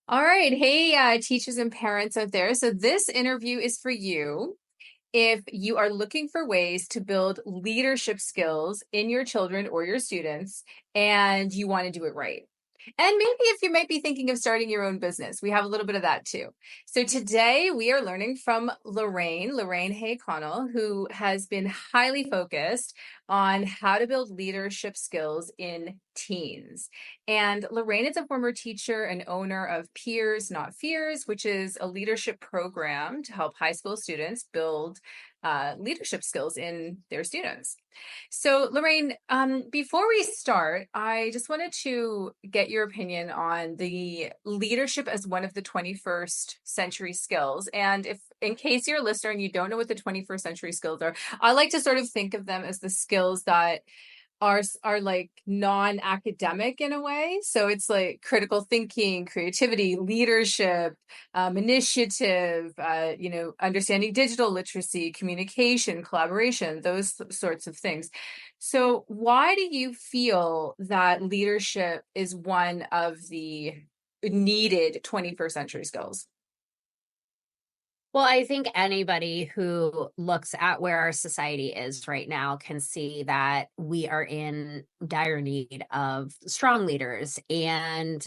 All right. Hey, teachers and parents out there. So, this interview is for you if you are looking for ways to build leadership skills in your children or your students and you want to do it right. And maybe if you might be thinking of starting your own business, we have a little bit of that too. So today we are learning from Lorraine Hay Connell, who has been highly focused on how to build leadership skills in teens. And Lorraine is a former teacher and owner of Peers Not Fears, which is a leadership program to help high school students build leadership skills in their students. So, Lorraine, before we start, I just wanted to get your opinion on the leadership as one of the 21st century skills. And if, in case you're a listener and you don't know what the 21st century skills are, I like to sort of think of them as the skills that are like non-academic in a way. So it's like critical thinking, creativity, leadership, initiative, understanding digital literacy, communication, collaboration, those sorts of things. So why do you feel that leadership is one of the needed 21st century skills? Well, I think anybody who looks at where our society is right now can see that we are in dire need of strong leaders. And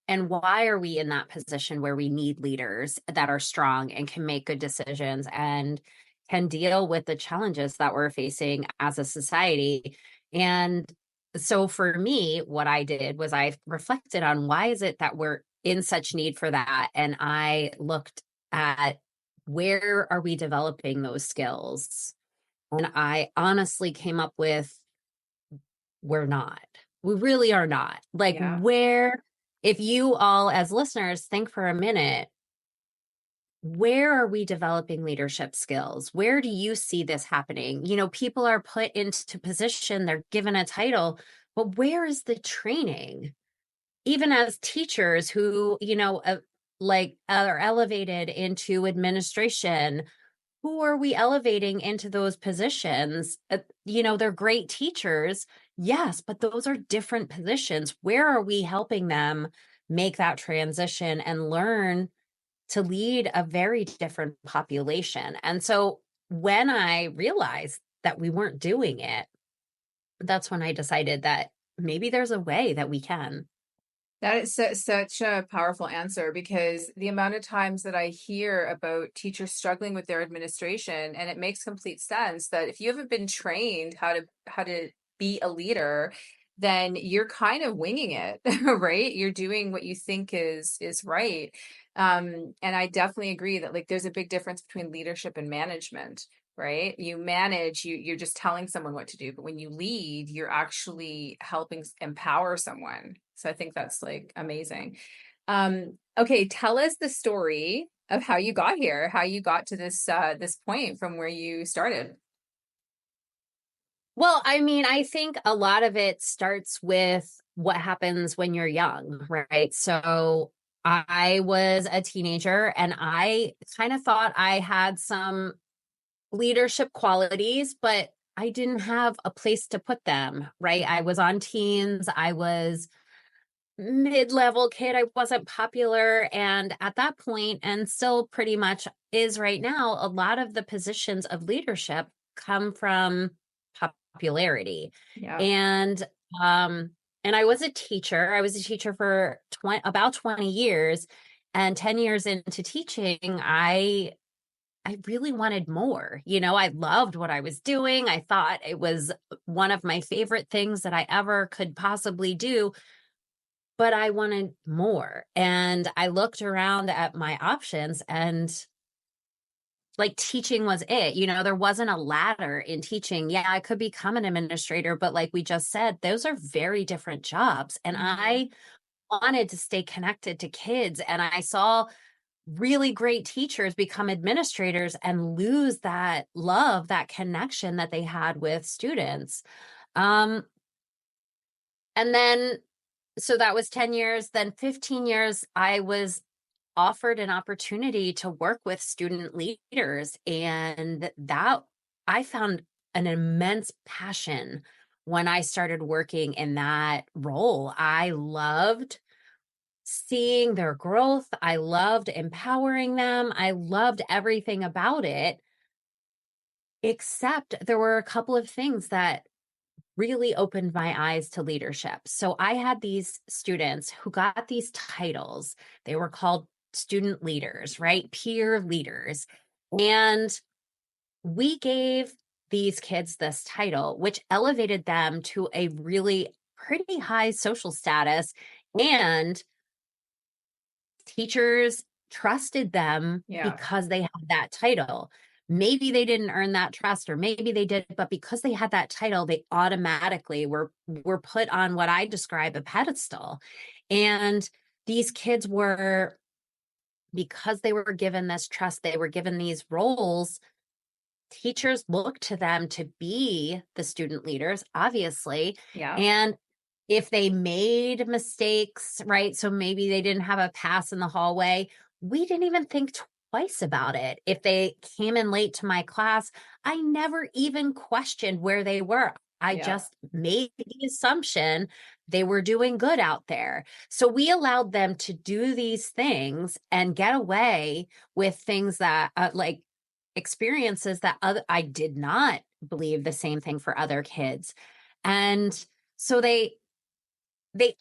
why are we in that position where we need leaders that are strong and can make good decisions and can deal with the challenges that we're facing as a society? And so for me, what I did was I reflected on why is it that we're in such need for that? And I looked at where are we developing those skills? And I honestly came up with we're not. We really are not. Like, Yeah. if you all as listeners think for a minute, where are we developing leadership skills? Where do you see this happening? People are put into position, they're given a title, but where is the training? Even as teachers who, are elevated into administration, who are we elevating into those positions? They're great teachers, yes, but those are different positions. Where are we helping them make that transition and learn to lead a very different population? And so when I realized that we weren't doing it, that's when I decided that maybe there's a way that we can. That is such a powerful answer because the amount of times that I hear about teachers struggling with their administration, and it makes complete sense that if you haven't been trained how to be a leader, then you're kind of winging it, right? You're doing what you think is right. And I definitely agree that like there's a big difference between leadership and management, right? You manage, you're just telling someone what to do, but when you lead, you're actually helping empower someone. So I think that's like amazing. Okay, tell us the story of how you got here, how you got to this point from where you started. Well, I mean, I think a lot of it starts with what happens when you're young, right? So I was a teenager and I kind of thought I had some leadership qualities, but I didn't have a place to put them, right? I was on teens, I was mid-level kid, I wasn't popular. And at that point, and still pretty much is right now, a lot of the positions of leadership come from popularity. Yeah. And um and I was a teacher. I was a teacher for about 20 years, and 10 years into teaching, I really wanted more. I loved what I was doing. I thought it was one of my favorite things that I ever could possibly do, but I wanted more. And I looked around at my options, and like teaching was it. There wasn't a ladder in teaching. Yeah, I could become an administrator, but like we just said, those are very different jobs. And Mhm. I wanted to stay connected to kids. And I saw really great teachers become administrators and lose that love, that connection that they had with students. Um, and then, so that was 10 years. Then 15 years, I was offered an opportunity to work with student leaders. And that I found an immense passion when I started working in that role. I loved seeing their growth. I loved empowering them. I loved everything about it, except there were a couple of things that really opened my eyes to leadership. So I had these students who got these titles. They were called student leaders, right? Peer leaders. And we gave these kids this title, which elevated them to a really pretty high social status. And teachers trusted them Yeah. because they had that title. Maybe they didn't earn that trust, or maybe they did, but because they had that title, they automatically were put on what I describe a pedestal. And these kids were, because they were given this trust, they were given these roles. Teachers look to them to be the student leaders, obviously. Yeah. And if they made mistakes, right? So maybe they didn't have a pass in the hallway, we didn't even think twice about it. If they came in late to my class, I never even questioned where they were. I Yeah. just made the assumption they were doing good out there. So we allowed them to do these things and get away with things that, like, experiences that I did not believe the same thing for other kids. And so they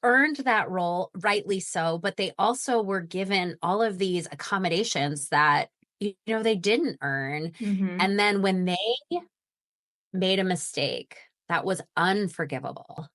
earned that role, rightly so, but they also were given all of these accommodations that, they didn't earn. Mm-hmm. And then when they made a mistake that was unforgivable,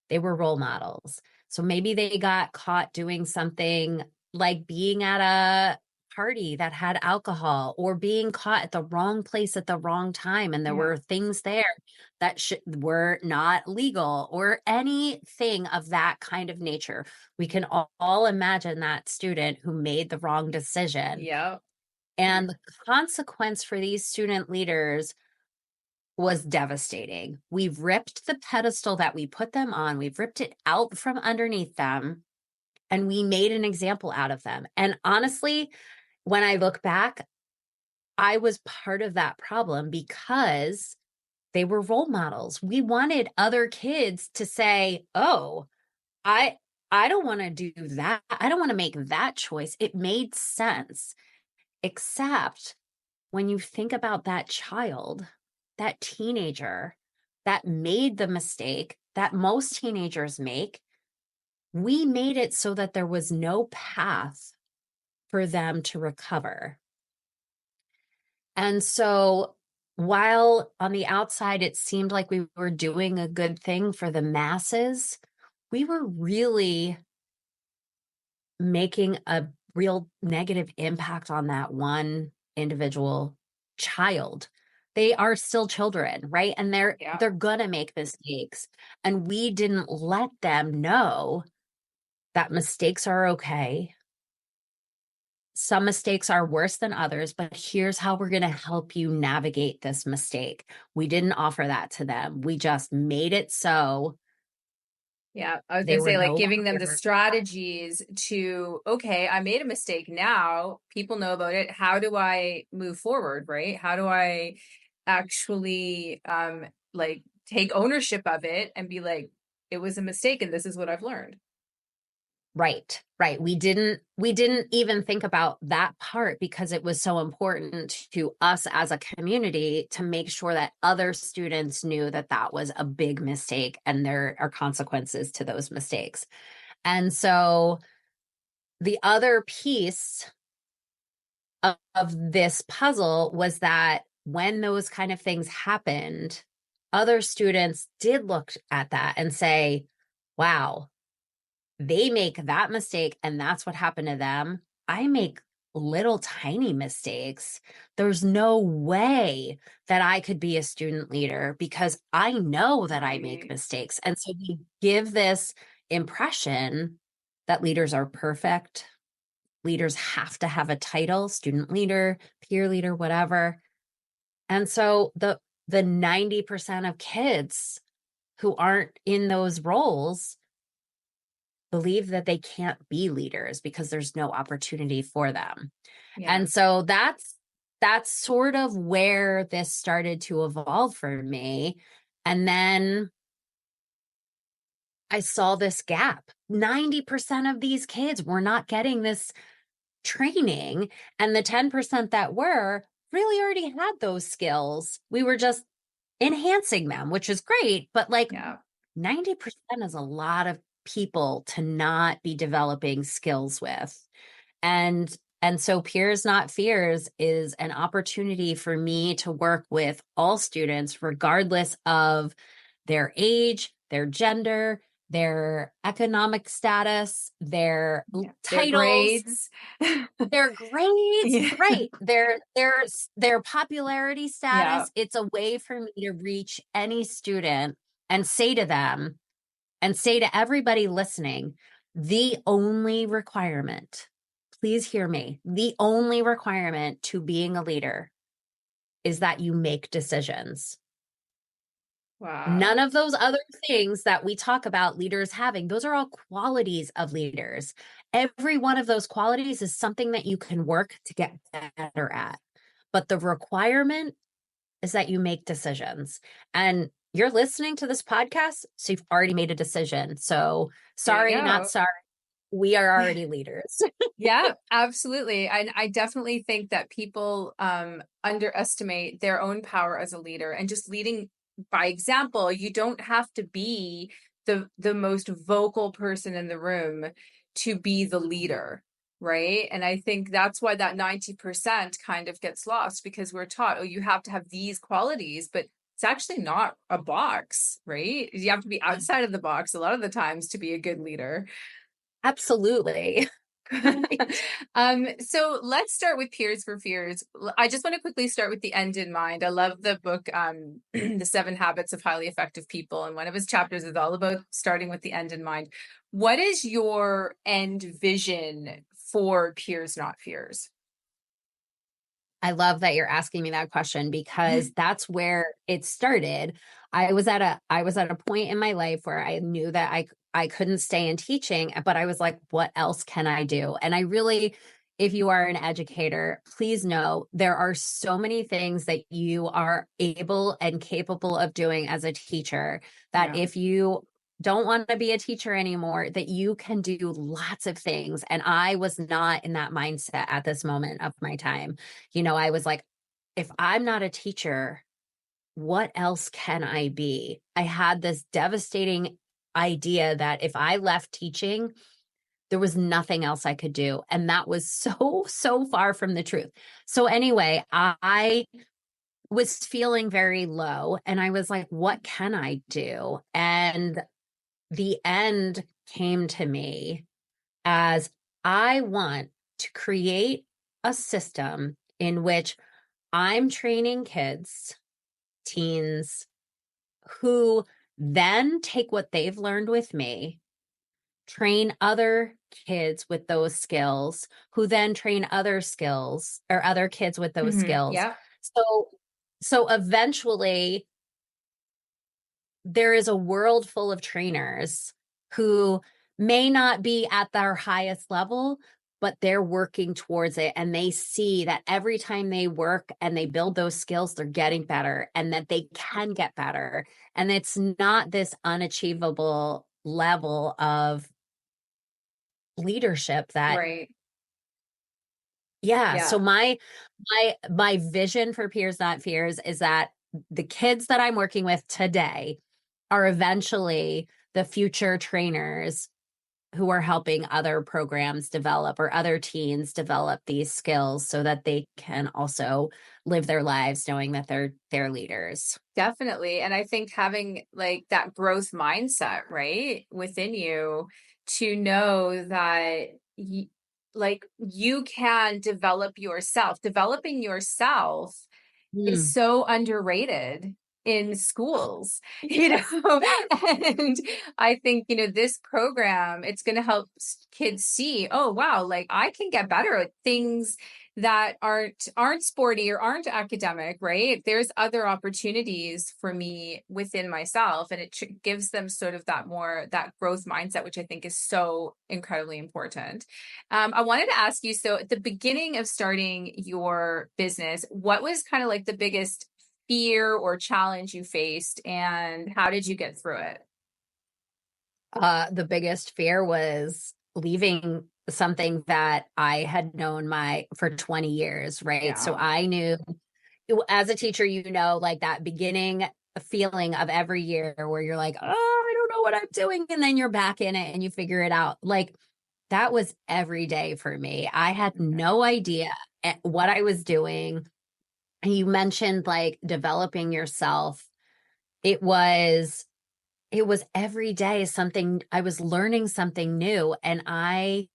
they were role models. So maybe they got caught doing something like being at a party that had alcohol, or being caught at the wrong place at the wrong time. And there Yeah. were things there that were not legal, or anything of that kind of nature. We can all imagine that student who made the wrong decision. Yeah. And the consequence for these student leaders was devastating. We've ripped the pedestal that we put them on, we've ripped it out from underneath them, and we made an example out of them. And honestly, when I look back, I was part of that problem because they were role models. We wanted other kids to say, "Oh, I I don't want to do that. I don't want to make that choice." It made sense. Except when you think about that child, that teenager that made the mistake that most teenagers make, we made it so that there was no path for them to recover. And so, while on the outside it seemed like we were doing a good thing for the masses, we were really making a real negative impact on that one individual child. They are still children, right? And they're Yeah. they're gonna make mistakes. And we didn't let them know that mistakes are okay. Some mistakes are worse than others, but here's how we're going to help you navigate this mistake. We didn't offer that to them. We just made it so Yeah, I was they gonna were say, like, no giving them the longer strategies to, okay, I made a mistake now. People know about it. How do I move forward, right? How do I actually like take ownership of it and be like, it was a mistake and this is what I've learned. right. Right. We didn't even think about that part because it was so important to us as a community to make sure that other students knew that that was a big mistake and there are consequences to those mistakes. And so the other piece of this puzzle was that when those kind of things happened, other students did look at that and say, wow, they make that mistake and that's what happened to them. I make little tiny mistakes. There's no way that I could be a student leader because I know that I make Right. mistakes. And so we give this impression that leaders are perfect. Leaders have to have a title, student leader, peer leader, whatever. And so the 90% of kids who aren't in those roles believe that they can't be leaders because there's no opportunity for them. Yeah. And so that's sort of where this started to evolve for me. And then I saw this gap 90% of these kids were not getting this training, and the 10% that were really already had those skills. We were just enhancing them, which is great, but like Yeah. 90% is a lot of people to not be developing skills with. And so Peers Not Fears is an opportunity for me to work with all students, regardless of their age, their gender, their economic status, their Yeah. Their titles, grades. their grades, Yeah. right, their popularity Yeah. status. It's a way for me to reach any student and say to them, and say to everybody listening, the only requirement, please hear me, the only requirement to being a leader is that you make decisions. None Wow. of those other things that we talk about leaders having, those are all qualities of leaders. Every one of those qualities is something that you can work to get better at. But the requirement is that you make decisions. And you're listening to this podcast, so you've already made a decision. So There you sorry, not go. sorry. We are already leaders. Yeah, absolutely. I definitely think that people underestimate their own power as a leader, and just leading by example. You don't have to be the most vocal person in the room to be the leader, right? And I think that's why that 90% kind of gets lost, because we're taught, oh, you have to have these qualities, but it's actually not a box, right? You have to be outside of the box a lot of the times to be a good leader. Absolutely. Right. So let's start with Peers for Fears. I just want to quickly start with the end in mind. I love the book, The 7 Habits of Highly Effective People. And one of his chapters is all about starting with the end in mind. What is your end vision for Peers Not Fears? I love that you're asking me that question, because that's where it started. I was at a point in my life where I knew that I couldn't stay in teaching, but I was like, what else can I do? And I really, if you are an educator, please know there are so many things that you are able and capable of doing as a teacher, that Yeah. if you don't want to be a teacher anymore, that you can do lots of things. And I was not in that mindset at this moment of my time. I was like, if I'm not a teacher, what else can I be? I had this devastating idea that if I left teaching, there was nothing else I could do. And that was so, so far from the truth. So, anyway, I was feeling very low, and I was like, what can I do? And the end came to me as, I want to create a system in which I'm training kids, teens, who then take what they've learned with me, train other kids with those skills, who then train other skills or other kids with those skills. Yeah. So eventually there is a world full of trainers who may not be at their highest level, but they're working towards it. And they see that every time they work and they build those skills, they're getting better, and that they can get better. And it's not this unachievable level of leadership that, Right. yeah. So Yeah. my vision for Peers Not Fears is that the kids that I'm working with today are eventually the future trainers who are helping other programs develop, or other teens develop these skills, so that they can also live their lives knowing that they're leaders. Definitely. And I think having like that growth mindset, right, within you, to know that like you can develop yourself. Developing yourself is Mm. so underrated in schools, and I think, this program, it's going to help kids see, oh, wow, like I can get better at things that aren't sporty or aren't academic, right? There's other opportunities for me within myself, and it gives them sort of that growth mindset, which I think is so incredibly important. I wanted to ask you, so at the beginning of starting your business, what was kind of like the biggest fear or challenge you faced, and how did you get through it? The biggest fear was leaving something that I had known for 20 years, right? So Yeah. I knew as a teacher, like that beginning feeling of every year where you're like, oh, I don't know what I'm doing. And then you're back in it and you figure it out. Like that was every day for me. I had Okay. no idea what I was doing. And you mentioned like developing yourself. It was it was every day something I was learning something new. And I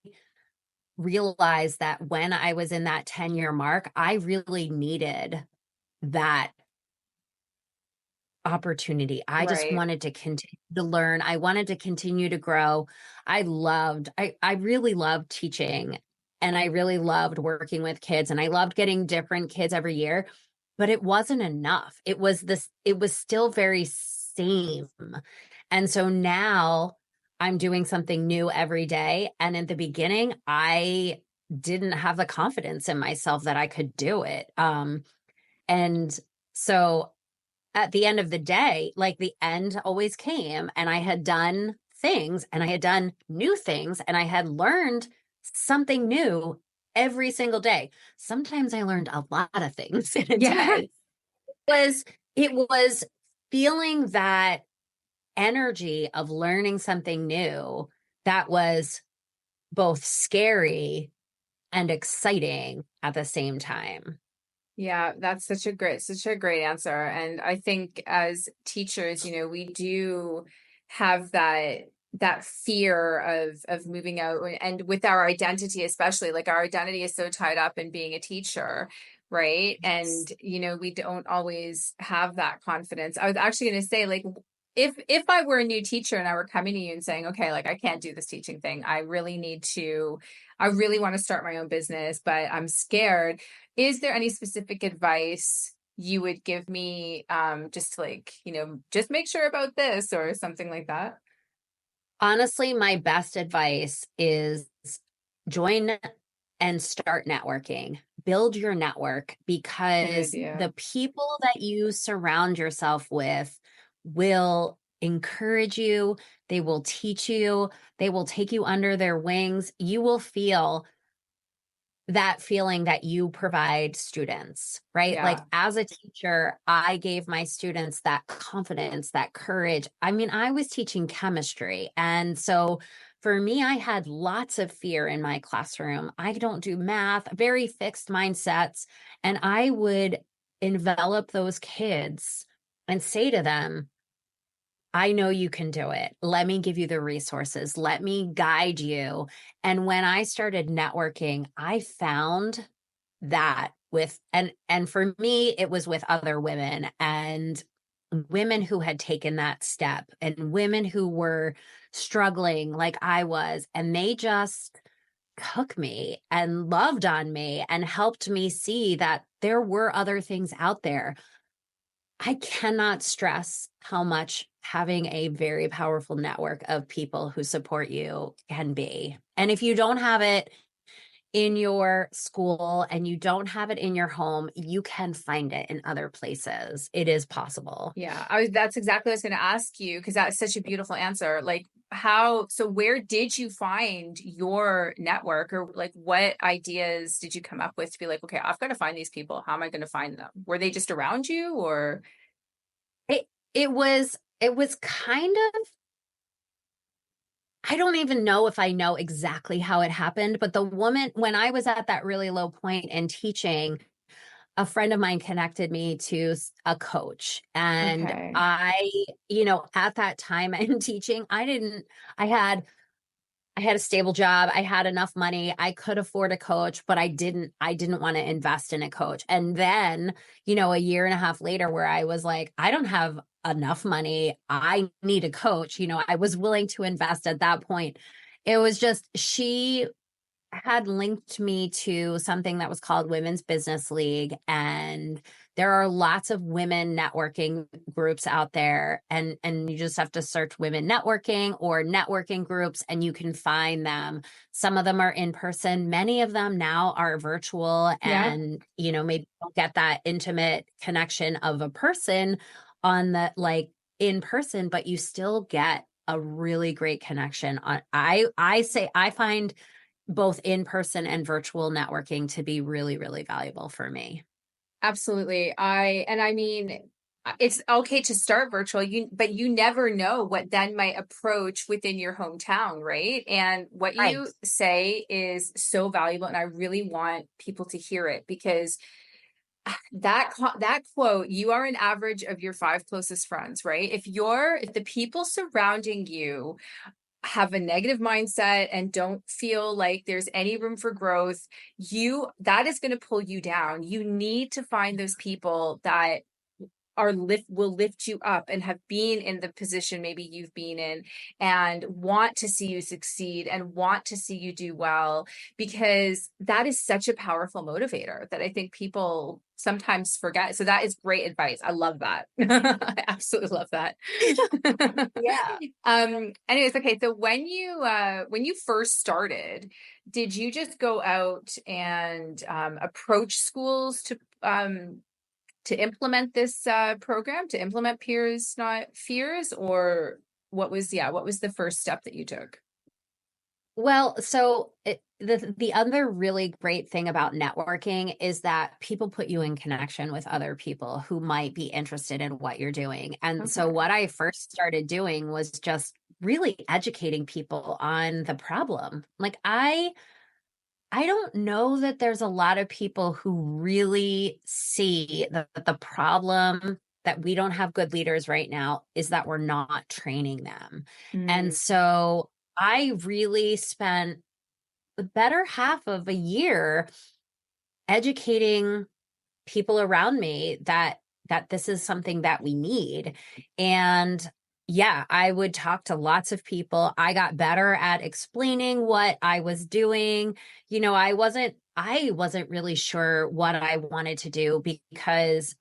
realized that when I was in that 10-year mark, I really needed that opportunity. I just Right. wanted to continue to learn. I wanted to continue to grow. I really loved teaching and I really loved working with kids and I loved getting different kids every year, but it wasn't enough. It was still very same. And so now I'm doing something new every day. And in the beginning, I didn't have the confidence in myself that I could do it. And so at the end of the day, like the end always came, and I had done things and I had done new things and I had learned something new every single day. Sometimes I learned a lot of things in a Yeah. day. Was it was feeling that energy of learning something new that was both scary and exciting at the same time. Yeah, that's such a great answer. And I think as teachers, we do have that fear of moving out, and with our identity, especially, like our identity is so tied up in being a teacher, right? And Yes. we don't always have that confidence. I was actually going to say, like, if I were a new teacher and I were coming to you and saying, okay, like I can't do this teaching thing. I really want to start my own business, but I'm scared. Is there any specific advice you would give me, just to, like, just make sure about this or something like that? Honestly, my best advice is join and start networking. Build your network Good because idea. the people that you surround yourself with will encourage you, they will teach you, they will take you under their wings. You will feel that feeling that you provide students, right? Like Yeah. as a teacher, I gave my students that confidence, that courage. I mean, I was teaching chemistry. And so for me, I had lots of fear in my classroom. I don't do math, very fixed mindsets. And I would envelop those kids and say to them, I know you can do it. Let me give you the resources. Let me guide you. And when I started networking, I found that with and for me it was with other women and women who had taken that step and women who were struggling like I was, and they just took me and loved on me and helped me see that there were other things out there. I cannot stress how much having a very powerful network of people who support you can be. And if you don't have it in your school and you don't have it in your home, you can find it in other places. It is possible. Yeah. That's exactly what I was going to ask you, because that's such a beautiful answer. Like, so where did you find your network, or like what ideas did you come up with to be like, okay, I've got to find these people. How am I going to find them? Were they just around you, or? It it was kind of, I don't even know if I know exactly how it happened, but the woman, when I was at that really low point in teaching, a friend of mine connected me to a coach. And Okay. I, at that time in teaching, I had I had a stable job. I had enough money. I could afford a coach, but I didn't want to invest in a coach. And then, a year and a half later where I was like, I don't have enough money. I need a coach. I was willing to invest at that point. It was just she had linked me to something that was called Women's Business League. And there are lots of women networking groups out there. And you just have to search women networking or networking groups and you can find them. Some of them are in person. Many of them now are virtual Yeah. and, maybe don't get that intimate connection of a person on the like in person, but you still get a really great connection on. I find both in-person and virtual networking to be really, really valuable for me. Absolutely. I mean, it's okay to start virtual, but you never know what then might approach within your hometown, right? And what Right. you say is so valuable, and I really want people to hear it because that quote, you are an average of your five closest friends, right? If the people surrounding you have a negative mindset and don't feel like there's any room for growth, that is going to pull you down. You need to find those people that will lift you up and have been in the position maybe you've been in and want to see you succeed and want to see you do well, because that is such a powerful motivator that I think people sometimes forget. So that is great advice. I love that. I absolutely love that. Yeah. Anyways, okay, so when you first started, did you just go out and approach schools to implement this program, to implement peers not fears, or what was the first step that you took? Well, so the other really great thing about networking is that people put you in connection with other people who might be interested in what you're doing. And so Okay. what I first started doing was just really educating people on the problem. Like I don't know that there's a lot of people who really see the problem that we don't have good leaders right now is that we're not training them. And Mm, so I really spent the better half of a year educating people around me that this is something that we need. And yeah, I would talk to lots of people. I got better at explaining what I was doing. I wasn't really sure what I wanted to do because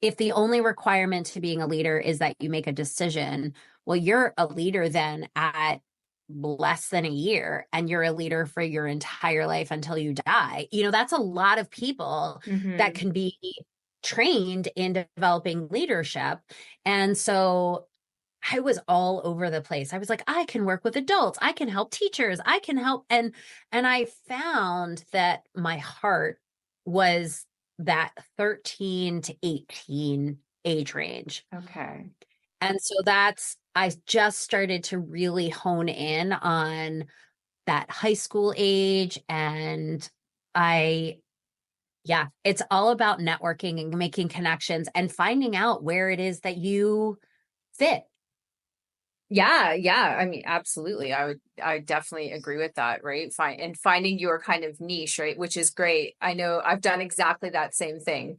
if the only requirement to being a leader is that you make a decision, well, you're a leader then at less than a year and you're a leader for your entire life until you die. That's a lot of people that hmm can be trained in developing leadership. And so I was all over the place. I was like, I can work with adults, I can help teachers, I can help. And I found that my heart was that 13 to 18 age range. Okay. And so I just started to really hone in on that high school age. And I, yeah, it's all about networking and making connections and finding out where it is that you fit. Yeah, yeah. I mean, absolutely. I definitely agree with that, right? Finding your kind of niche, right? Which is great. I know I've done exactly that same thing,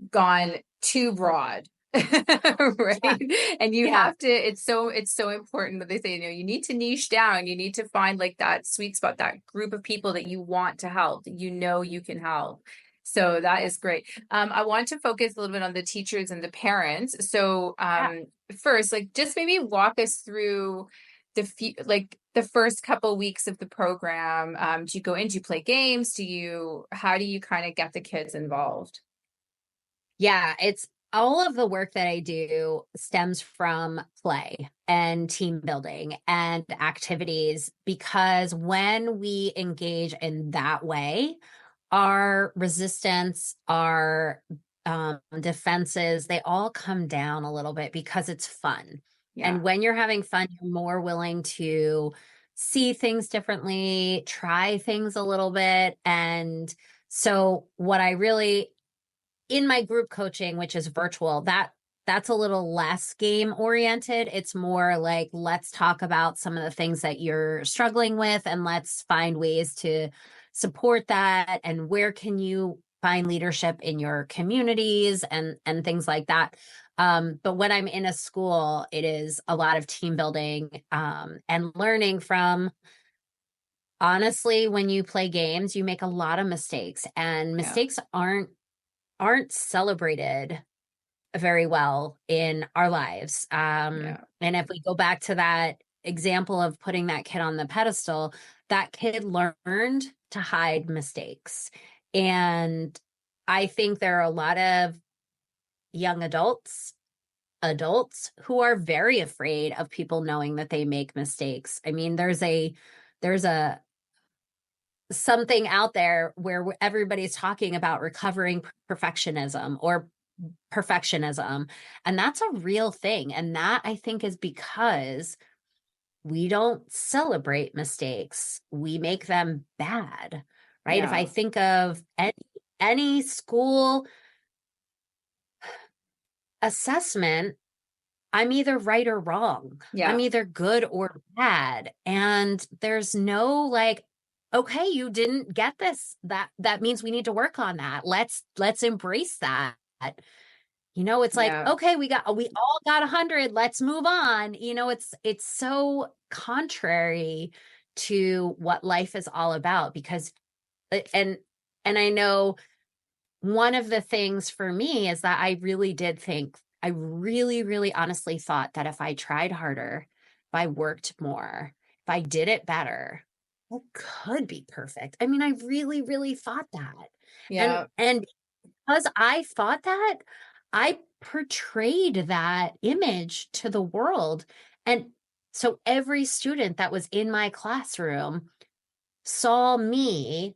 gone too broad. Yeah. Right. And you Yeah. have to, it's so important that they say, you need to niche down. You need to find like that sweet spot, that group of people that you want to help, that you can help. So that is great. I want to focus a little bit on the teachers and the parents. So Yeah. first, like just maybe walk us through the first couple weeks of the program. Do you go in, do you play games? How do you kind of get the kids involved? Yeah, it's all of the work that I do stems from play and team building and activities because when we engage in that way, our resistance, our defenses, they all come down a little bit because it's fun. Yeah. And when you're having fun, you're more willing to see things differently, try things a little bit. And so, what I really in my group coaching, which is virtual, that's a little less game oriented. It's more like, let's talk about some of the things that you're struggling with and let's find ways to support that. And where can you find leadership in your communities and things like that. But when I'm in a school, it is a lot of team building and learning from honestly, when you play games, you make a lot of mistakes and Yeah. mistakes aren't celebrated very well in our lives. Yeah. And if we go back to that example of putting that kid on the pedestal, that kid learned to hide mistakes. And I think there are a lot of young adults adults who are very afraid of people knowing that they make mistakes. I mean, there's a something out there where everybody's talking about recovering perfectionism or perfectionism, and that's a real thing. And that, I think, is because we don't celebrate mistakes. We make them bad, right? If I Yeah. think of any school assessment, I'm either right or wrong. I'm Yeah. either good or bad. And there's no like, okay, you didn't get this. That means we need to work on that. Let's embrace that. It's like, Yeah. okay, we all got 100. Let's move on. It's so contrary to what life is all about because and and I know one of the things for me is that I really, really honestly thought that if I tried harder, if I worked more, if I did it better, I could be perfect. I mean, I really, really thought that. And Yeah. and because I thought that, I portrayed that image to the world. And so every student that was in my classroom saw me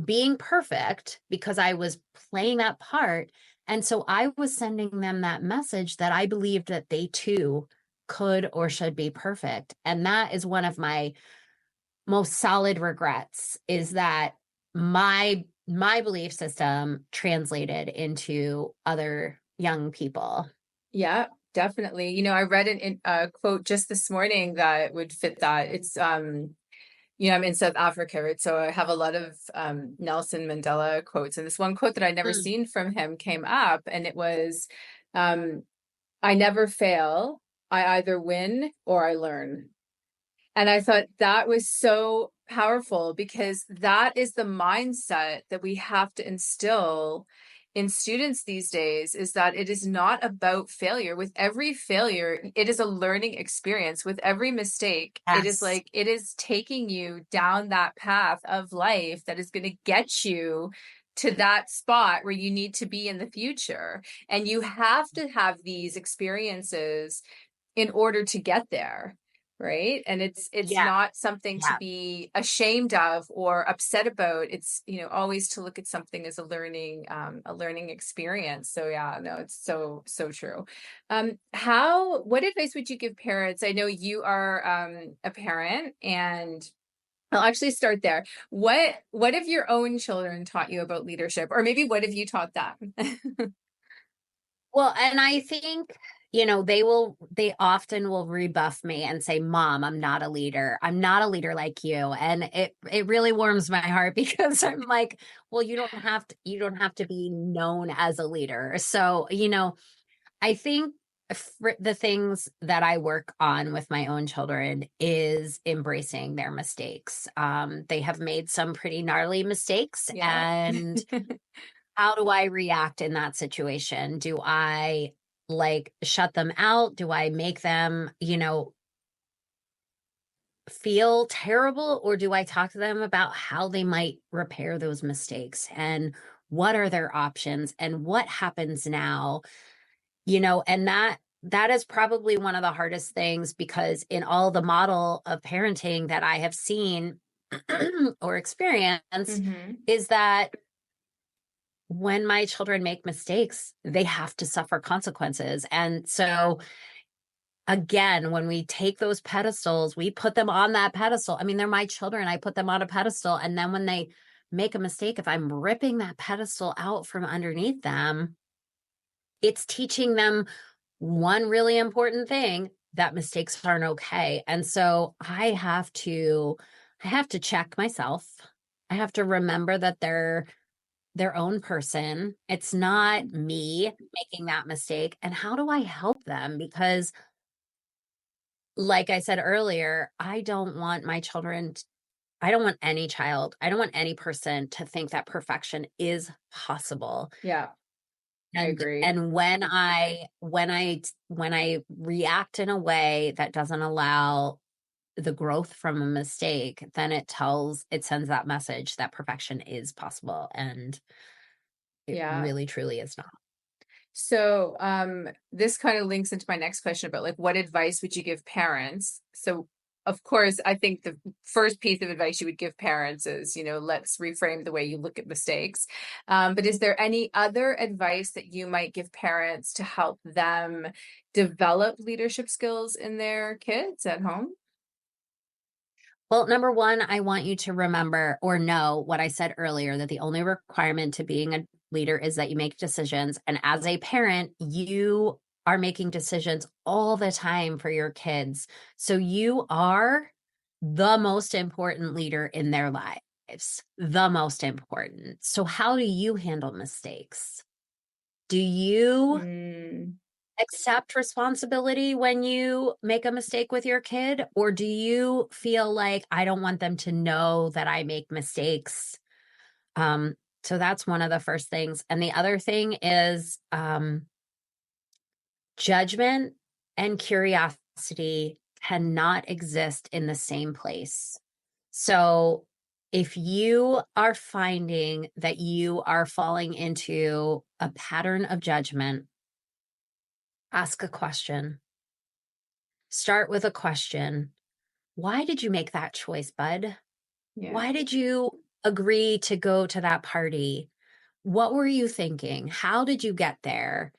being perfect because I was playing that part. And so I was sending them that message that I believed that they too could or should be perfect. And that is one of my most solid regrets is that my belief system translated into other young people. Yeah, definitely. I read a quote just this morning that would fit that. I'm in South Africa, right? So I have a lot of Nelson Mandela quotes. And this one quote that I'd never Mm. seen from him came up, and it was, um, I never fail. I either win or I learn. And I thought that was so powerful because that is the mindset that we have to instill in students these days, is that it is not about failure. With every failure, it is a learning experience. With every mistake, it is Yes. like it is taking you down that path of life that is going to get you to that spot where you need to be in the future. And you have to have these experiences in order to get there, right? And it's Yeah. not something to Yeah. be ashamed of or upset about. It's always to look at something as a learning experience. So yeah, no, it's so true. How what advice would you give parents? I know you are a parent, and I'll actually start there. What have your own children taught you about leadership, or maybe what have you taught them? Well, and I think, they often will rebuff me and say, Mom, I'm not a leader. I'm not a leader like you. And it really warms my heart because I'm like, well, you don't have to be known as a leader. So, I think the things that I work on with my own children is embracing their mistakes. They have made some pretty gnarly mistakes, Yeah. and how do I react in that situation? Do I like shut them out? Do I make them, feel terrible? Or do I talk to them about how they might repair those mistakes and what are their options and what happens now? And that is probably one of the hardest things because in all the model of parenting that I have seen or experienced Hmm. is that when my children make mistakes, they have to suffer consequences. And so, again, when we take those pedestals, we put them on that pedestal. I mean, they're my children. I put them on a pedestal. And then when they make a mistake, if I'm ripping that pedestal out from underneath them, it's teaching them one really important thing, that mistakes aren't okay. And so I have to check myself. I have to remember that they're their own person. It's not me making that mistake. And how do I help them? Because, like I said earlier, I don't want any child, I don't want any person to think that perfection is possible. Yeah, I agree. And when I react in a way that doesn't allow the growth from a mistake, then it sends that message that perfection is possible. And it Yeah. really truly is not. So, this kind of links into my next question about like what advice would you give parents? So, of course, I think the first piece of advice you would give parents is, let's reframe the way you look at mistakes. But is there any other advice that you might give parents to help them develop leadership skills in their kids at home? Well, number one, I want you to remember or know what I said earlier, that the only requirement to being a leader is that you make decisions. And as a parent, you are making decisions all the time for your kids. So you are the most important leader in their lives, the most important. So, how do you handle mistakes? Do you Mm, accept responsibility when you make a mistake with your kid? Or do you feel like I don't want them to know that I make mistakes? So that's one of the first things. And the other thing is judgment and curiosity cannot exist in the same place. So if you are finding that you are falling into a pattern of judgment, ask a question. Start with a question. Why did you make that choice, bud? yeah. Why did you agree to go to that party? What were you thinking? How did you get there?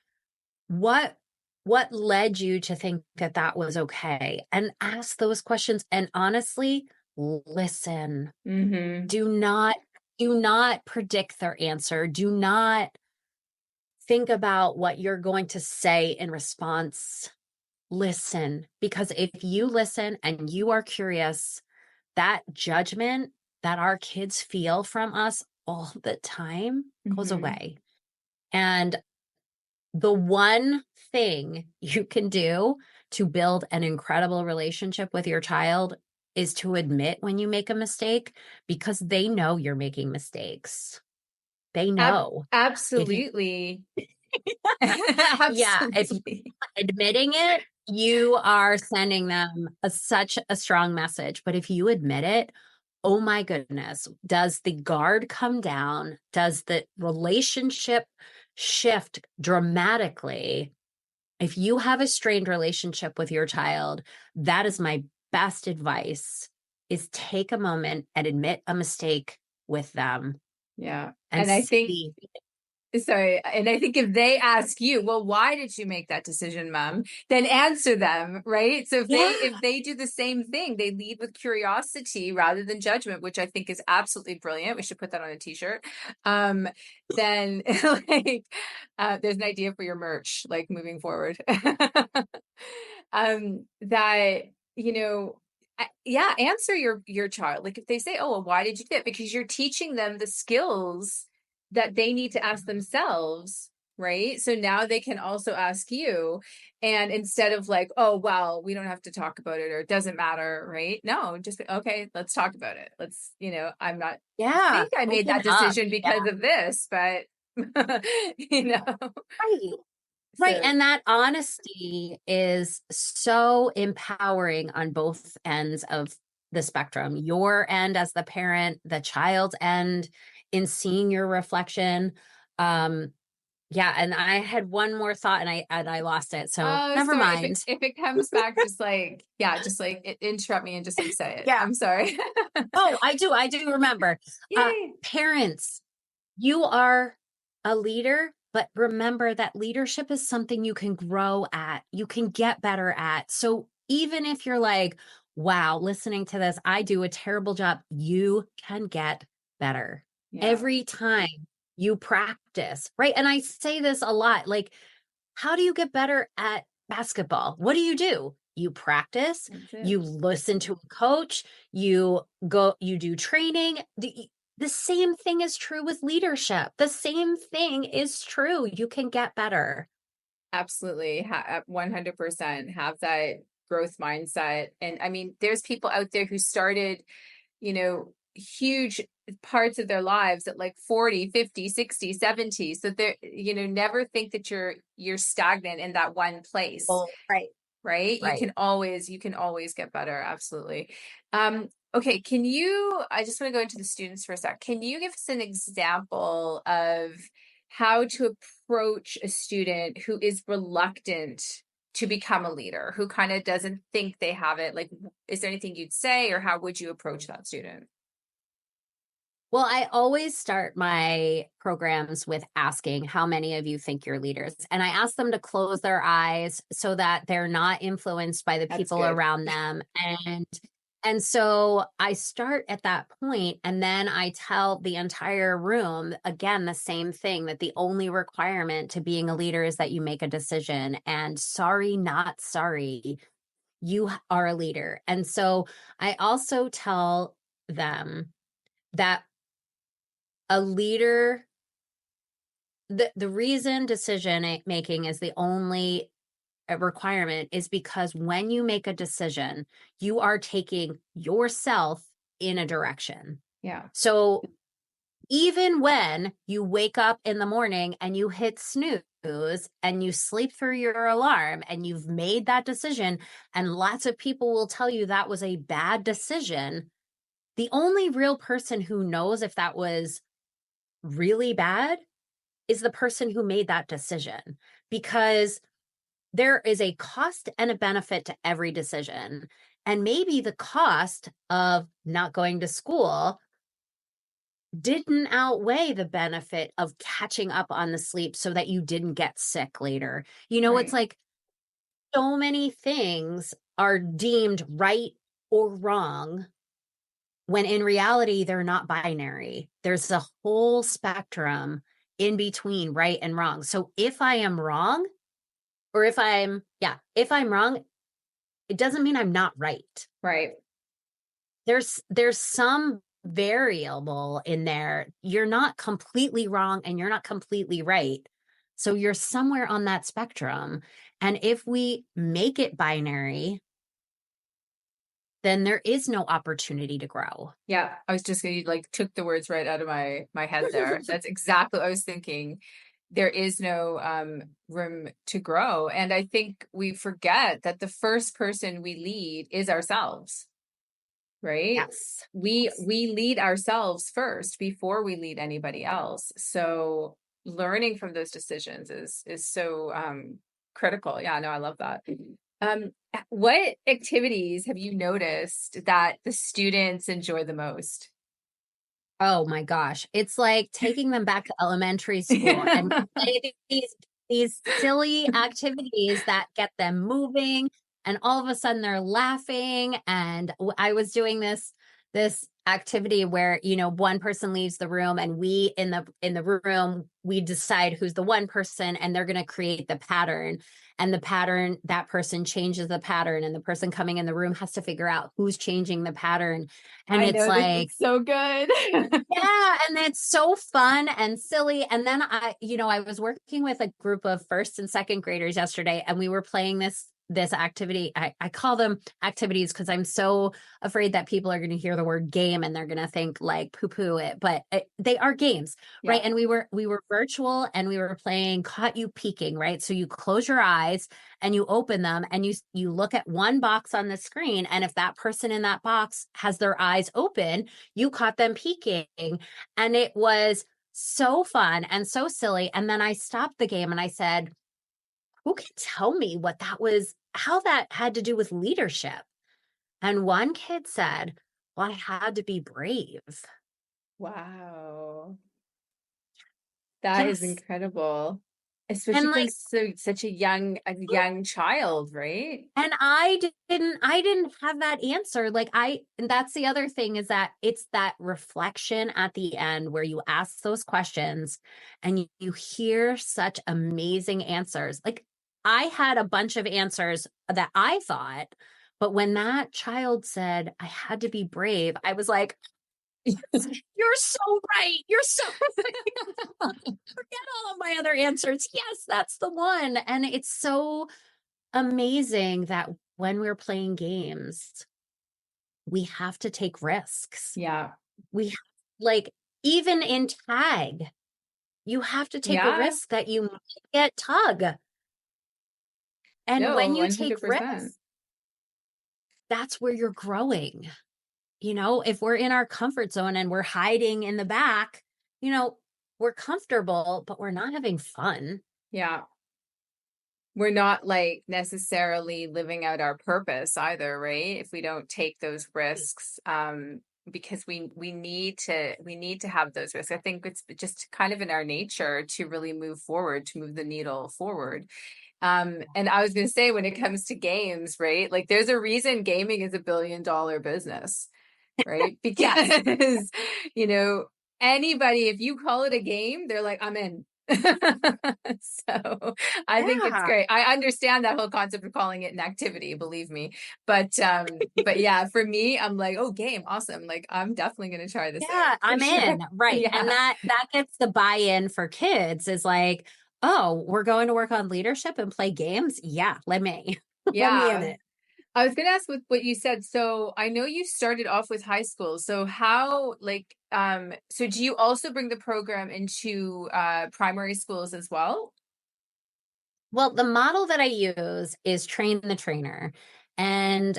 What what led you to think that that was okay? And ask those questions and honestly, listen. Mm-hmm. Do not predict their answer. Do not think about what you're going to say in response. Listen, because if you listen and you are curious, that judgment that our kids feel from us all the time goes Mm-hmm. away. And the one thing you can do to build an incredible relationship with your child is to admit when you make a mistake because they know you're making mistakes. They know. If you Absolutely. Yeah, if you Absolutely. admitting it, you are sending them such a strong message. But if you admit it, oh my goodness, does the guard come down? Does the relationship shift dramatically? If you have a strained relationship with your child, that is my best advice is take a moment and admit a mistake with them Yeah. and And I think see. Sorry. And I think if they ask you, well, why did you make that decision, mom? Then answer them, right? So if they Yeah. if they do the same thing, they lead with curiosity rather than judgment, which I think is absolutely brilliant. We should put that on a t-shirt. Um, then like there's an idea for your merch, like moving forward. That, yeah, answer your child. Like if they say, oh, well, why did you do it? Because you're teaching them the skills that they need to ask themselves, right? So now they can also ask you. And instead of like, oh, well, we don't have to talk about it or it doesn't matter, right? No, just, okay, let's talk about it. I'm not, I Yeah. think I made Open that up. decision Yeah. because of this, but, you know, Right. Right. so, And that honesty is so empowering on both ends of the spectrum. Your end as the parent, the child's end in seeing your reflection. Um, yeah, and I had one more thought and I lost it. So oh, never sorry. mind. If it comes back, just like, yeah, just like interrupt me and just like say it. Yeah. I'm sorry. Oh, I do remember. Yay. Parents, you are a leader, but remember that leadership is something you can grow at, you can get better at. So even if you're like, wow, listening to this, I do a terrible job, you can get better Yeah, every time you practice, right? And I say this a lot like, how do you get better at basketball? What do? You practice, that's it. you listen to a coach, you do training. The same thing is true with leadership. The same thing is true. You can get better. Absolutely. 100% have that growth mindset. And I mean, there's people out there who started, huge parts of their lives at like 40, 50, 60, 70. So they're, never think that you're stagnant in that one place, Oh, right, right? right. You can always get better. Absolutely. Okay, I just want to go into the students for a sec. Can you give us an example of how to approach a student who is reluctant to become a leader, who kind of doesn't think they have it? Like, is there anything you'd say, or how would you approach that student? Well, I always start my programs with asking how many of you think you're leaders. And I ask them to close their eyes so that they're not influenced by the That's people good. around them. And so I start at that point, and then I tell the entire room again the same thing, that the only requirement to being a leader is that you make a decision. And sorry, not sorry, you are a leader. And so I also tell them that a leader, the reason decision making is the only requirement is because when you make a decision, you are taking yourself in a direction. Yeah. So even when you wake up in the morning and you hit snooze and you sleep through your alarm and you've made that decision, and lots of people will tell you that was a bad decision, the only real person who knows if that was really bad is the person who made that decision, because there is a cost and a benefit to every decision. And maybe the cost of not going to school didn't outweigh the benefit of catching up on the sleep so that you didn't get sick later. It's Right. like so many things are deemed right or wrong when in reality, they're not binary. There's a whole spectrum in between right and wrong. So if I am wrong, or if I'm wrong, it doesn't mean I'm not right. Right. There's some variable in there. You're not completely wrong and you're not completely right. So you're somewhere on that spectrum. And if we make it binary, then there is no opportunity to grow. Yeah, I was just gonna, you like took the words right out of my head there. That's exactly what I was thinking. There is no room to grow. And I think we forget that the first person we lead is ourselves, right? Yes. We lead ourselves first before we lead anybody else. So learning from those decisions is so critical. Yeah, no, I love that. What activities have you noticed that the students enjoy the most? Oh my gosh. It's like taking them back to elementary school and play these silly activities that get them moving, and all of a sudden they're laughing. And I was doing this activity where, one person leaves the room, and we in the room, we decide who's the one person, and they're going to create the pattern. And the pattern, that person changes the pattern, and the person coming in the room has to figure out who's changing the pattern. And I it's know this like, is so good. yeah, and it's so fun and silly. And then I was working with a group of first and second graders yesterday, and we were playing this activity. I call them activities because I'm so afraid that people are going to hear the word game and they're going to think like poo-poo it, but they are games, right? Yeah, And we were virtual, and we were playing caught you peeking, right? So you close your eyes and you open them, and you look at one box on the screen, and if that person in that box has their eyes open, you caught them peeking. And it was so fun and so silly. And then I stopped the game and I said, who can tell me what that was, how that had to do with leadership? And one kid said, well, I had to be brave. wow. That is Yes. incredible. Especially And for like, such a young child, right? and I didn't have that answer. Like, and that's the other thing, is that it's that reflection at the end where you ask those questions and you hear such amazing answers. Like, I had a bunch of answers that I thought, but when that child said I had to be brave, I was like, you're so right. You're so right. Forget all of my other answers. Yes, that's the one. And it's so amazing that when we're playing games, we have to take risks. Yeah. We like, even in tag, you have to take a Yeah. risk that you might get tug. And No, when you take 100%. risks, that's where you're growing. If we're in our comfort zone and we're hiding in the back, you know, we're comfortable, but we're not having fun. Yeah. We're not like necessarily living out our purpose either, right? If we don't take those risks, because we need to have those risks. I think it's just kind of in our nature to really move forward, to move the needle forward. And I was going to say, when it comes to games, right? Like there's a reason gaming is $1 billion business, right? Yes. Because, you know, anybody, if you call it a game, they're like, I'm in. So I think it's Yeah. great. I understand that whole concept of calling it an activity, believe me. But yeah, for me, I'm like, oh, game, awesome. Like I'm definitely going to try this out Yeah, for I'm sure. in. Right. And Yeah. that gets the buy-in for kids is like, oh, we're going to work on leadership and play games. Yeah, let me. Let me in Yeah. it. I was going to ask with what you said. So I know you started off with high school. So how, like, so do you also bring the program into primary schools as well? Well, the model that I use is train the trainer. And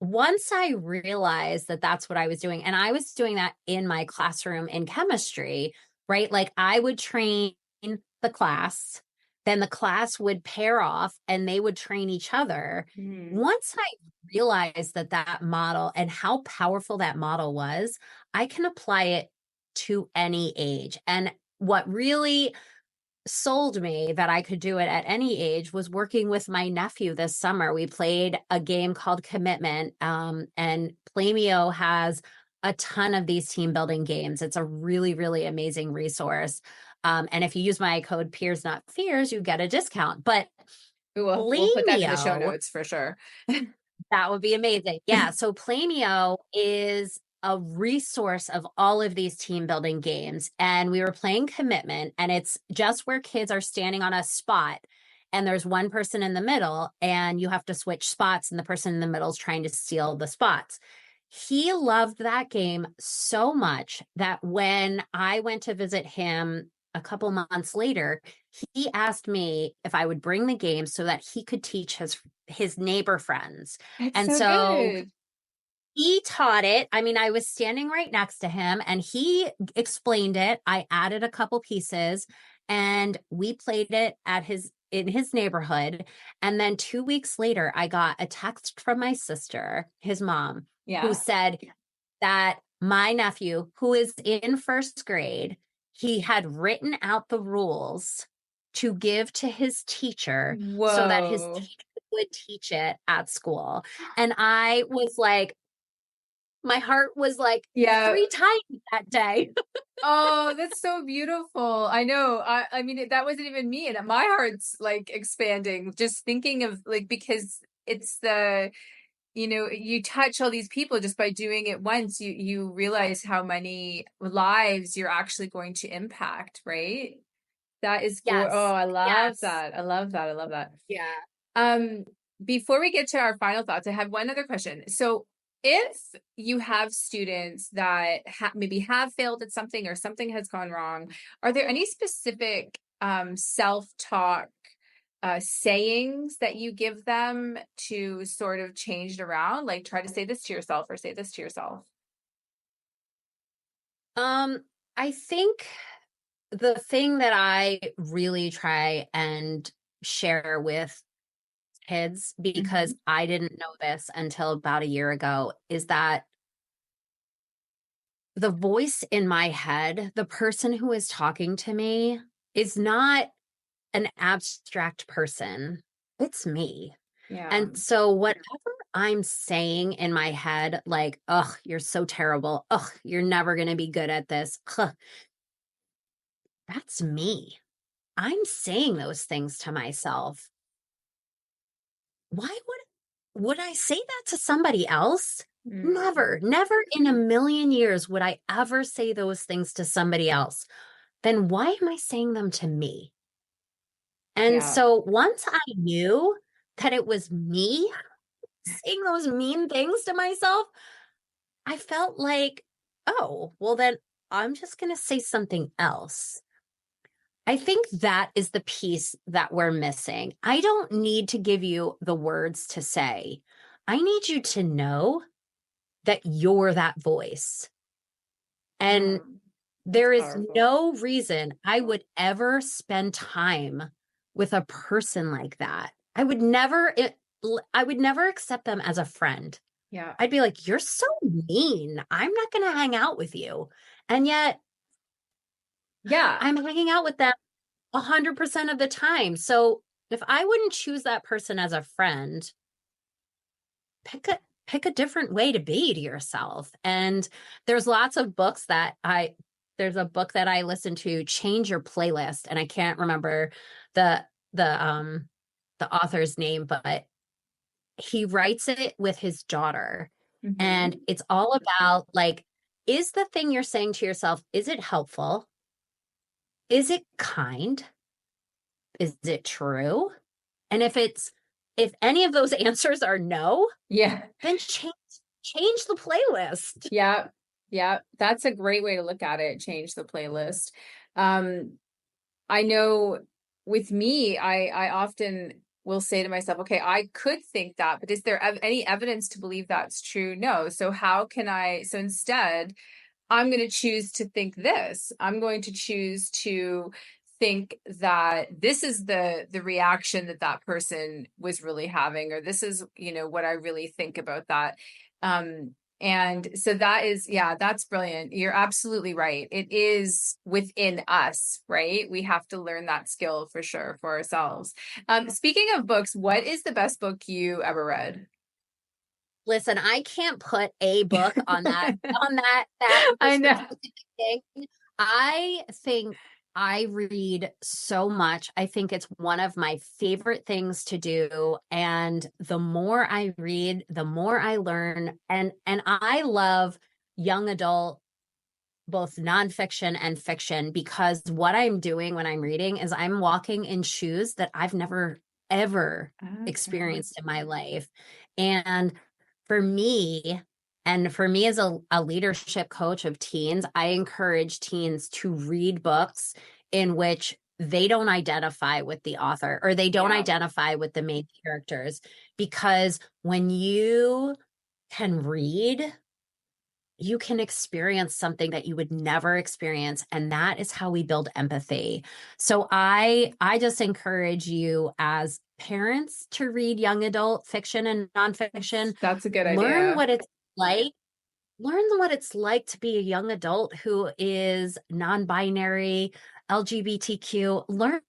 once I realized that that's what I was doing, and I was doing that in my classroom in chemistry, right? Like I would train the class, then the class would pair off and they would train each other. Hmm. Once I realized that that model and how powerful that model was, I can apply it to any age. And what really sold me that I could do it at any age was working with my nephew this summer. We played a game called Commitment, and Plamio has a ton of these team building games. It's a really, really amazing resource. And if you use my code Peers Not Fears, you get a discount. But We'll put that in the show Plamio, notes for sure. that would be amazing. Yeah. So Plamio is a resource of all of these team building games. And we were playing Commitment, and it's just where kids are standing on a spot and there's one person in the middle, and you have to switch spots, and the person in the middle is trying to steal the spots. He loved that game so much that when I went to visit him a couple months later, he asked me if I would bring the game so that he could teach his neighbor friends. It's And so so good. he taught it. I mean, I was standing right next to him and he explained it. I added a couple pieces and we played it at his in his neighborhood. And then 2 weeks later, I got a text from my sister, his mom, who Yeah. said that my nephew, who is in first grade, he had written out the rules to give to his teacher so that his Whoa. teacher would teach it at school. And I was like, my heart was like Yeah. 3 times that day. Oh, that's so beautiful. I know. I mean, that wasn't even me, and my heart's like expanding just thinking of like because it's the you touch all these people just by doing it once. You realize how many lives you're actually going to impact, right? That is oh, Yes. I love Yes. that. I love that. I love that. Yeah. Um, Before we get to our final thoughts, I have one other question. So, if you have students that maybe have failed at something or something has gone wrong, are there any specific self-talk sayings that you give them to sort of change it around? Like try to say this to yourself or say this to yourself. Um, I think the thing that I really try and share with kids, because Mhm. I didn't know this until about a year ago, is that the voice in my head, the person who is talking to me, is not an abstract person. It's me. Yeah. And so, whatever I'm saying in my head, like, oh, you're so terrible. Oh, you're never going to be good at this. Ugh, that's me. I'm saying those things to myself. Why would I say that to somebody else? Mm, Never, never in a million years would I ever say those things to somebody else. Then why am I saying them to me? And yeah. so once I knew that it was me saying those mean things to myself, I felt like, oh, well, then I'm just going to say something else. I think that is the piece that we're missing. I don't need to give you the words to say. I need you to know that you're that voice. Yeah. And There is Powerful. no reason I would ever spend time with a person like that. I would never accept them as a friend. Yeah. I'd be like, you're so mean. I'm not going to hang out with you. And yet Yeah. I'm hanging out with them 100% of the time. So if I wouldn't choose that person as a friend, pick a different way to be to yourself. And there's lots of books that there's a book that I listen to, Change Your Playlist, and I can't remember the the author's name, but he writes it with his daughter. And Hmm. it's all about like, is the thing you're saying to yourself, is it helpful? Is it kind? Is it true? And if any of those answers are no, Yeah. then change the playlist. Yeah. Yeah. That's a great way to look at it. Change the playlist. Um, I know with me, I often will say to myself, okay, I could think that, but is there any evidence to believe that's true? No. So how can I, so instead, I'm going to choose to think this. I'm going to choose to think that this is the reaction that that person was really having, or this is, what I really think about that. And so that is, yeah, that's brilliant. You're absolutely right. It is within us, right? We have to learn that skill for sure for ourselves. Speaking of books, what is the best book you ever read? Listen, I can't put a book on that I know. specific thing. I think I read so much. I think it's one of my favorite things to do. And the more I read, the more I learn. And I love young adult, both nonfiction and fiction, because what I'm doing when I'm reading is I'm walking in shoes that I've never ever Okay. experienced in my life. And for me, and for me as a leadership coach of teens, I encourage teens to read books in which they don't identify with the author or they don't Yeah. identify with the main characters. Because when you can read, you can experience something that you would never experience, and that is how we build empathy. So I just encourage you as parents to read young adult fiction and nonfiction. That's a good learn idea. what it's like Learn what it's like to be a young adult who is non-binary, LGBTQ. Learn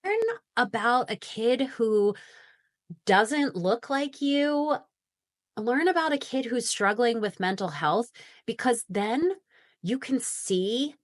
about a kid who doesn't look like you. Learn about a kid who's struggling with mental health, because then you can see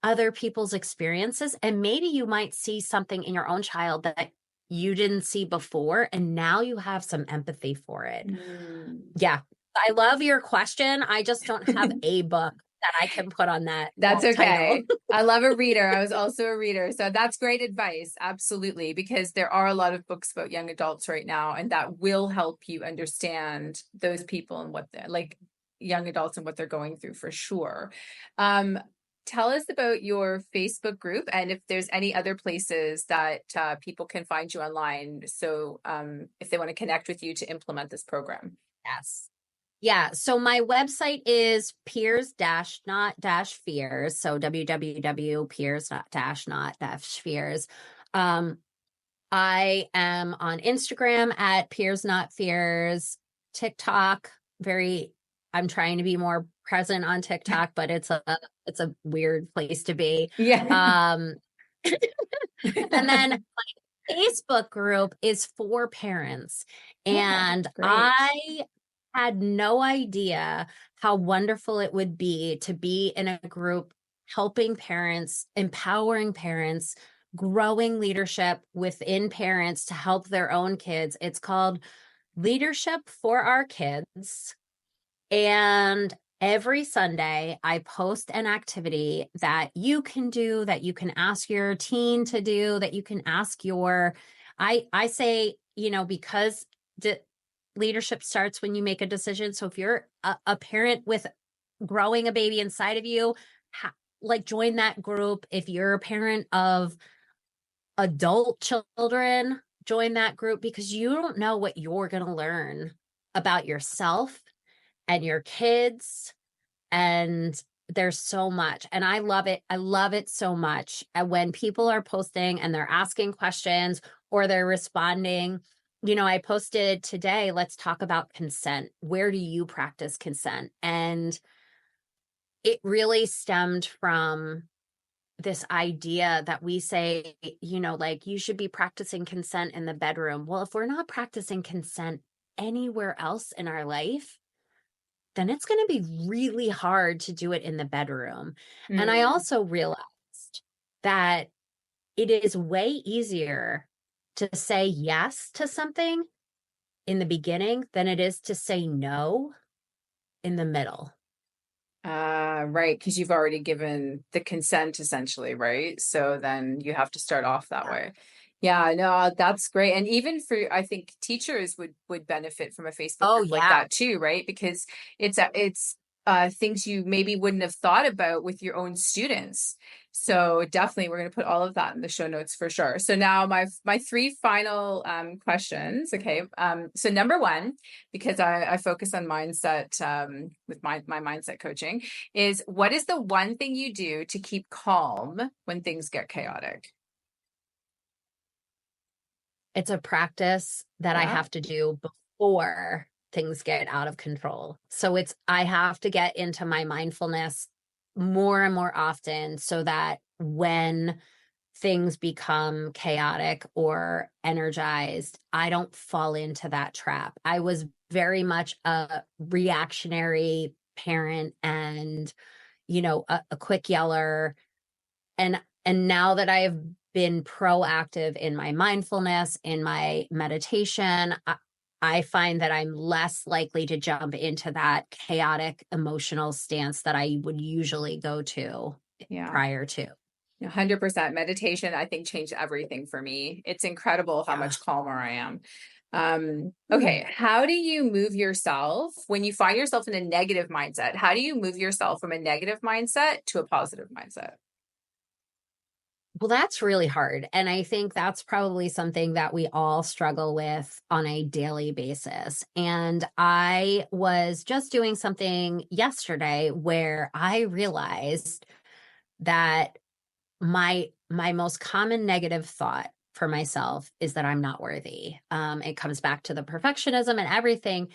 other people's experiences, and maybe you might see something in your own child that you didn't see before, and now you have some empathy for it. Mm. Yeah. I love your question. I just don't have a book that I can put on that That's title. okay. I love a reader. I was also a reader. So that's great advice. Absolutely. Because there are a lot of books about young adults right now, and that will help you understand those people and what they're like, young adults and what they're going through for sure. Um, Tell us about your Facebook group and if there's any other places that people can find you online. So if they want to connect with you to implement this program. Yes. Yeah. So my website is peers dash not dash fears. So www.peers not dash fears. Um, I am on Instagram at peers not fears, TikTok, I'm trying to be more present on TikTok, but it's a weird place to be. Yeah. Um, and then Facebook group is for parents. Okay, And great. I had no idea how wonderful it would be to be in a group helping parents, empowering parents, growing leadership within parents to help their own kids. It's called Leadership for Our Kids. And every Sunday, I post an activity that you can do, that you can ask your teen to do, that you can ask I say, because leadership starts when you make a decision. So if you're a parent with growing a baby inside of you, like join that group. If you're a parent of adult children, join that group, because you don't know what you're going to learn about yourself and your kids and there's so much, and I love it. I love it so much. And when people are posting and they're asking questions or they're responding, I posted today, let's talk about consent. Where do you practice consent? And it really stemmed from this idea that we say, like you should be practicing consent in the bedroom. Well, if we're not practicing consent anywhere else in our life, then it's going to be really hard to do it in the bedroom. And I Mm. also realized that it is way easier to say yes to something in the beginning than it is to say no in the middle. Right, because you've already given the consent essentially, right? So then you have to start off that way. Yeah, no, that's great. And even for, I think teachers would benefit from a Facebook Oh, group like yeah. that too, right? Because it's things you maybe wouldn't have thought about with your own students. So definitely we're going to put all of that in the show notes for sure. So now my three final questions, okay? So number one, because I focus on mindset with my mindset coaching, is what is the one thing you do to keep calm when things get chaotic? It's a practice that I Yeah. have to do before things get out of control. So I have to get into my mindfulness more and more often so that when things become chaotic or energized, I don't fall into that trap. I was very much a reactionary parent and, a quick yeller. And now that I've been proactive in my mindfulness, in my meditation, I find that I'm less likely to jump into that chaotic emotional stance that I would usually go to Yeah. prior to. 100% meditation, I think, changed everything for me. It's incredible how Yeah. much calmer I am. Hmm. Okay. How do you move yourself when you find yourself in a negative mindset? How do you move yourself from a negative mindset to a positive mindset? Well, that's really hard. And I think that's probably something that we all struggle with on a daily basis. And I was just doing something yesterday where I realized that my most common negative thought for myself is that I'm not worthy. It comes back to the perfectionism and everything.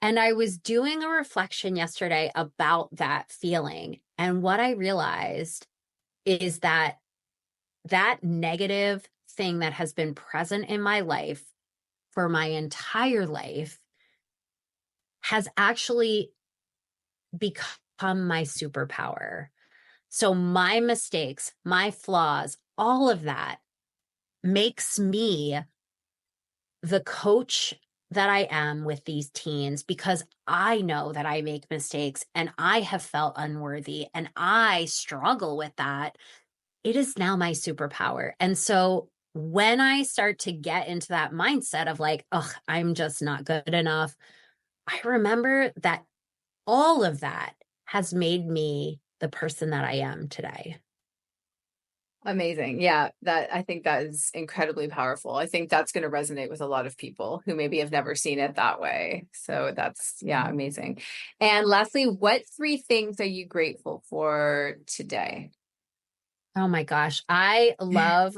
And I was doing a reflection yesterday about that feeling. And what I realized is that negative thing that has been present in my life for my entire life has actually become my superpower. So my mistakes, my flaws, all of that makes me the coach that I am with these teens because I know that I make mistakes and I have felt unworthy and I struggle with that. It is now my superpower. And so when I start to get into that mindset of like, oh, I'm just not good enough, I remember that all of that has made me the person that I am today. Amazing. Yeah, that I think that is incredibly powerful. I think that's going to resonate with a lot of people who maybe have never seen it that way. So that's, yeah, amazing. And lastly, what three things are you grateful for today? Oh my gosh. I love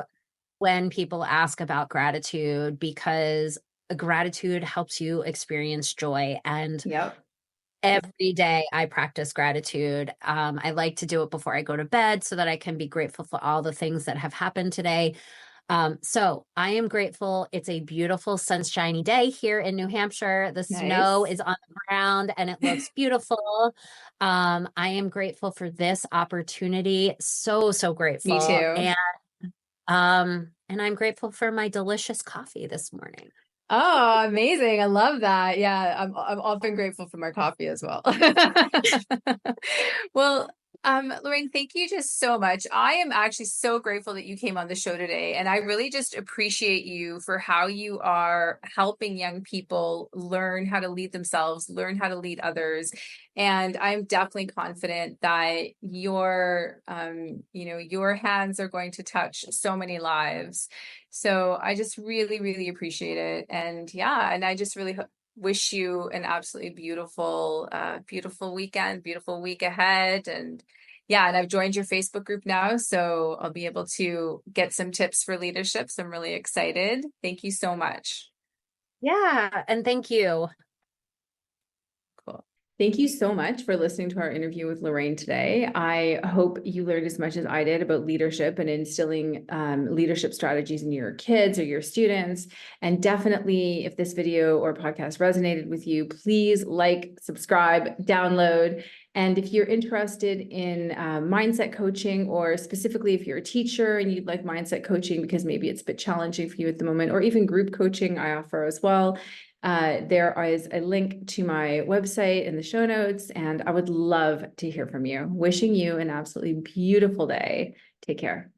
when people ask about gratitude because gratitude helps you experience joy. And Yep. every day I practice gratitude. I like to do it before I go to bed so that I can be grateful for all the things that have happened today. So I am grateful. It's a beautiful, sunshiny day here in New Hampshire. The snow Nice. is on the ground and it looks beautiful. I am grateful for this opportunity. So, so Me grateful. too. And I'm grateful for my delicious coffee this morning. Oh, amazing. I love that. Yeah, I'm often grateful for my coffee as well. Well, Lorraine, thank you just so much. I am actually so grateful that you came on the show today, and I really just appreciate you for how you are helping young people learn how to lead themselves, learn how to lead others. And I'm definitely confident that your hands are going to touch so many lives. So I just really, really appreciate it. And yeah, and I just really wish you an absolutely beautiful, beautiful weekend, beautiful week ahead. And yeah, and I've joined your Facebook group now, so I'll be able to get some tips for leadership. So I'm really excited. Thank you so much. Yeah, and thank you. Cool. Thank you so much for listening to our interview with Lorraine today. I hope you learned as much as I did about leadership and instilling leadership strategies in your kids or your students. And definitely, if this video or podcast resonated with you, please like, subscribe, download. And if you're interested in mindset coaching, or specifically if you're a teacher and you'd like mindset coaching because maybe it's a bit challenging for you at the moment, or even group coaching, I offer as well. There is a link to my website in the show notes, and I would love to hear from you. Wishing you an absolutely beautiful day. Take care.